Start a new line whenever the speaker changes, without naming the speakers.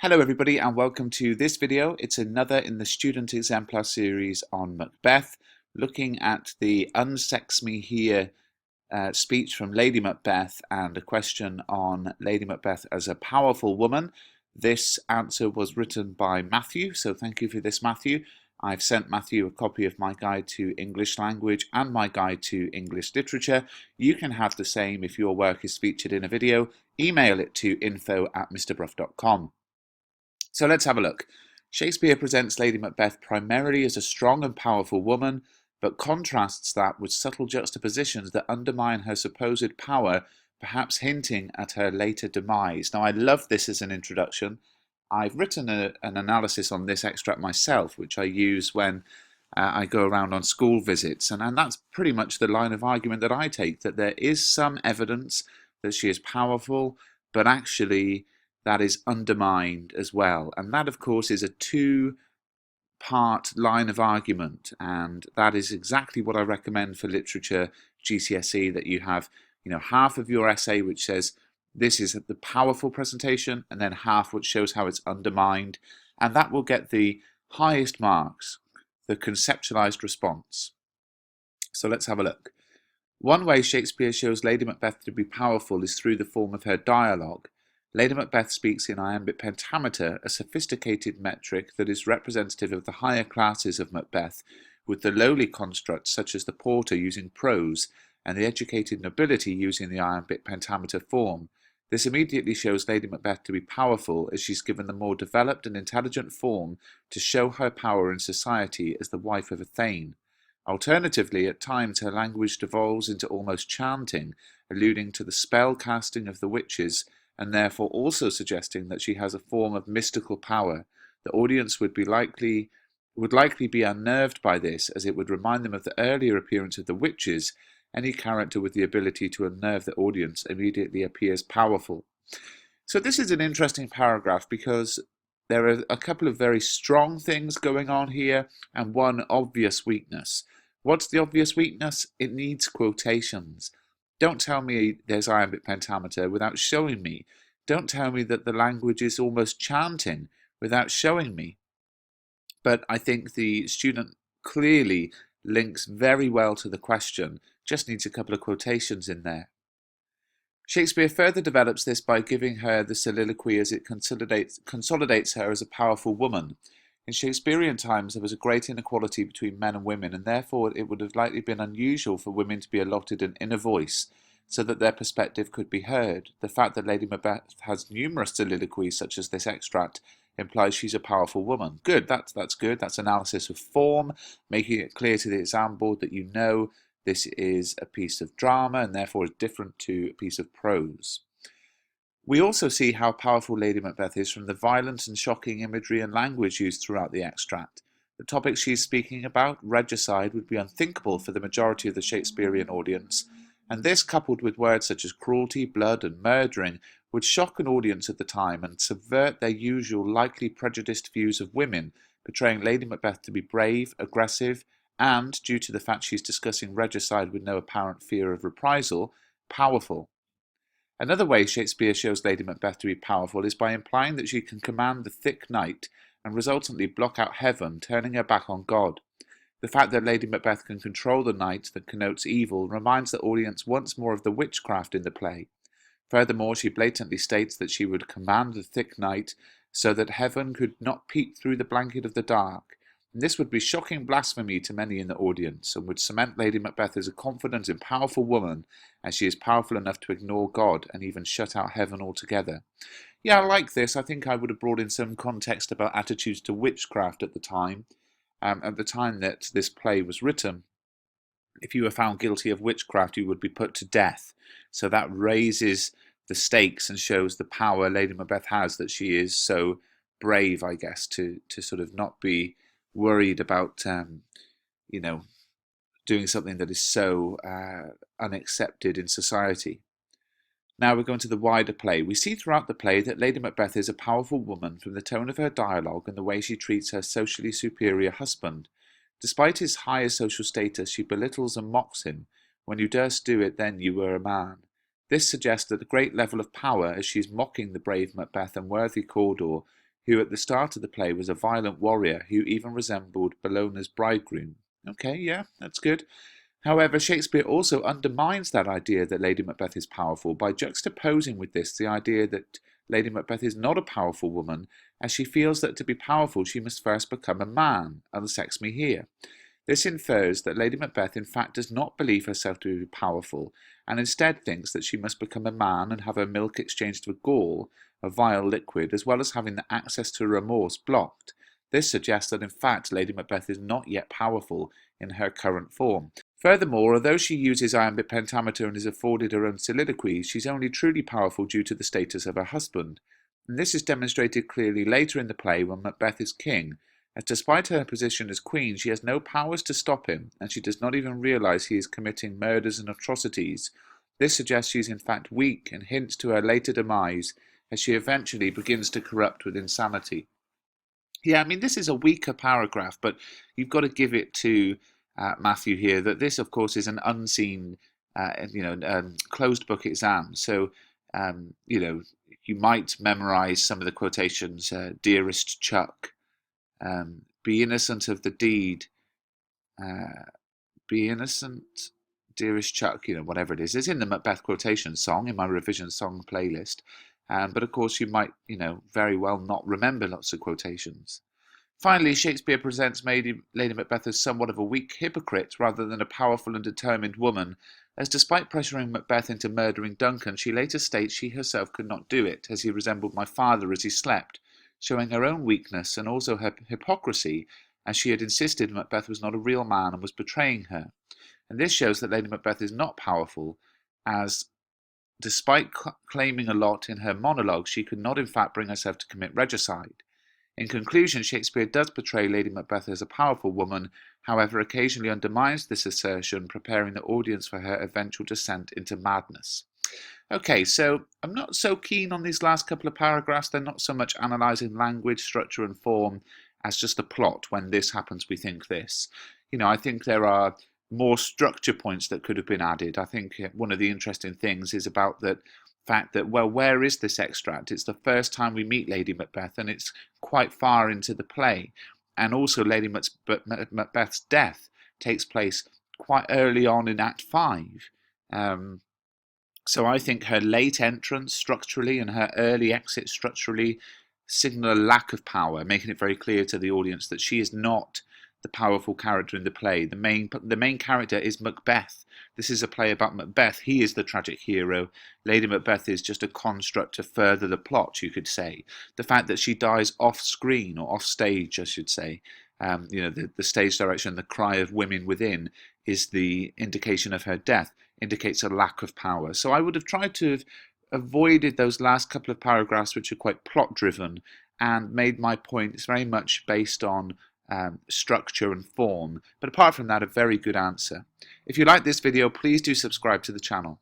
Hello everybody and welcome to this video. It's another in the Student Exemplar series on Macbeth, looking at the Unsex Me Here speech from Lady Macbeth and a question on Lady Macbeth as a powerful woman. This answer was written by Matthew, so thank you for this, Matthew. I've sent Matthew a copy of my guide to English language and my guide to English literature. You can have the same if your work is featured in a video. Email it to info@mrbruff.com. So let's have a look. Shakespeare presents Lady Macbeth primarily as a strong and powerful woman, but contrasts that with subtle juxtapositions that undermine her supposed power, perhaps hinting at her later demise. Now, I love this as an introduction. I've written an analysis on this extract myself, which I use when I go around on school visits, and that's pretty much the line of argument that I take, that there is some evidence that she is powerful, but actually that is undermined as well. And that, of course, is a two-part line of argument, and that is exactly what I recommend for literature GCSE, that you have, half of your essay which says this is the powerful presentation, and then half which shows how it's undermined, and that will get the highest marks, the conceptualized response. So let's have a look. One way Shakespeare shows Lady Macbeth to be powerful is through the form of her dialogue. Lady Macbeth speaks in iambic pentameter, a sophisticated metric that is representative of the higher classes of Macbeth, with the lowly constructs such as the porter using prose and the educated nobility using the iambic pentameter form. This immediately shows Lady Macbeth to be powerful, as she's given the more developed and intelligent form to show her power in society as the wife of a thane. Alternatively, at times her language devolves into almost chanting, alluding to the spell casting of the witches, and therefore also suggesting that she has a form of mystical power. The audience would likely be unnerved by this, as it would remind them of the earlier appearance of the witches. Any character with the ability to unnerve the audience immediately appears powerful. So this is an interesting paragraph because there are a couple of very strong things going on here and one obvious weakness. What's the obvious weakness? It needs quotations. Don't tell me there's iambic pentameter without showing me. Don't tell me that the language is almost chanting without showing me. But I think the student clearly links very well to the question, just needs a couple of quotations in there. Shakespeare further develops this by giving her the soliloquy as it consolidates her as a powerful woman. In Shakespearean times, there was a great inequality between men and women, and therefore it would have likely been unusual for women to be allotted an inner voice, so that their perspective could be heard. The fact that Lady Macbeth has numerous soliloquies, such as this extract, implies she's a powerful woman. Good, that's good. That's analysis of form, making it clear to the exam board that you know this is a piece of drama and therefore is different to a piece of prose. We also see how powerful Lady Macbeth is from the violent and shocking imagery and language used throughout the extract. The topic she's speaking about, regicide, would be unthinkable for the majority of the Shakespearean audience, and this, coupled with words such as cruelty, blood, and murdering, would shock an audience at the time and subvert their usual likely prejudiced views of women, portraying Lady Macbeth to be brave, aggressive, and, due to the fact she's discussing regicide with no apparent fear of reprisal, powerful. Another way Shakespeare shows Lady Macbeth to be powerful is by implying that she can command the thick night and resultantly block out heaven, turning her back on God. The fact that Lady Macbeth can control the night that connotes evil reminds the audience once more of the witchcraft in the play. Furthermore, she blatantly states that she would command the thick night so that heaven could not peep through the blanket of the dark. And this would be shocking blasphemy to many in the audience, and would cement Lady Macbeth as a confident and powerful woman, as she is powerful enough to ignore God and even shut out heaven altogether. Yeah, I like this. I think I would have brought in some context about attitudes to witchcraft at the time that this play was written. If you were found guilty of witchcraft, you would be put to death. So that raises the stakes and shows the power Lady Macbeth has, that she is so brave, I guess, to sort of not be worried about, doing something that is so unaccepted in society. Now we're going to the wider play. We see throughout the play that Lady Macbeth is a powerful woman from the tone of her dialogue and the way she treats her socially superior husband. Despite his higher social status, she belittles and mocks him. When you durst do it, then you were a man. This suggests that a great level of power, as she is mocking the brave Macbeth and worthy Cawdor, who at the start of the play was a violent warrior who even resembled Bellona's bridegroom. Okay, yeah, that's good. However, Shakespeare also undermines that idea that Lady Macbeth is powerful by juxtaposing with this the idea that Lady Macbeth is not a powerful woman, as she feels that to be powerful she must first become a man, unsex me here. This infers that Lady Macbeth in fact does not believe herself to be powerful, and instead thinks that she must become a man and have her milk exchanged for gall, a vile liquid, as well as having the access to remorse blocked. This suggests that in fact Lady Macbeth is not yet powerful in her current form. Furthermore, although she uses iambic pentameter and is afforded her own soliloquies, she's only truly powerful due to the status of her husband. And this is demonstrated clearly later in the play when Macbeth is king, as despite her position as queen, she has no powers to stop him, and she does not even realise he is committing murders and atrocities. This suggests she is in fact weak and hints to her later demise, as she eventually begins to corrupt with insanity. Yeah, I mean, this is a weaker paragraph, but you've got to give it to Matthew here that this, of course, is an unseen, closed book exam. So, you might memorize some of the quotations, dearest Chuck, be innocent of the deed, be innocent, dearest Chuck, whatever it is. It's in the Macbeth quotation song, in my revision song playlist. But of course, you might, very well not remember lots of quotations. Finally, Shakespeare presents Lady Macbeth as somewhat of a weak hypocrite rather than a powerful and determined woman, as despite pressuring Macbeth into murdering Duncan, she later states she herself could not do it, as he resembled my father as he slept, showing her own weakness and also her hypocrisy, as she had insisted Macbeth was not a real man and was betraying her. And this shows that Lady Macbeth is not powerful, as despite claiming a lot in her monologue, she could not in fact bring herself to commit regicide. In conclusion, Shakespeare does portray Lady Macbeth as a powerful woman, however occasionally undermines this assertion, preparing the audience for her eventual descent into madness. Okay, so I'm not so keen on these last couple of paragraphs. They're not so much analysing language, structure and form as just the plot. When this happens, we think this. I think there are more structure points that could have been added. I think one of the interesting things is about the fact that, well, where is this extract? It's the first time we meet Lady Macbeth, and it's quite far into the play. And also Lady Macbeth's death takes place quite early on in Act 5. So I think her late entrance structurally and her early exit structurally signal a lack of power, making it very clear to the audience that she is not the powerful character in the play. The main character is Macbeth. This is a play about Macbeth. He is the tragic hero. Lady Macbeth is just a construct to further the plot, you could say. The fact that she dies off screen, or off stage, I should say, the stage direction, the cry of women within, is the indication of her death, indicates a lack of power. So I would have tried to have avoided those last couple of paragraphs, which are quite plot driven, and made my points very much based on structure and form. But apart from that, a very good answer. If you like this video, please do subscribe to the channel.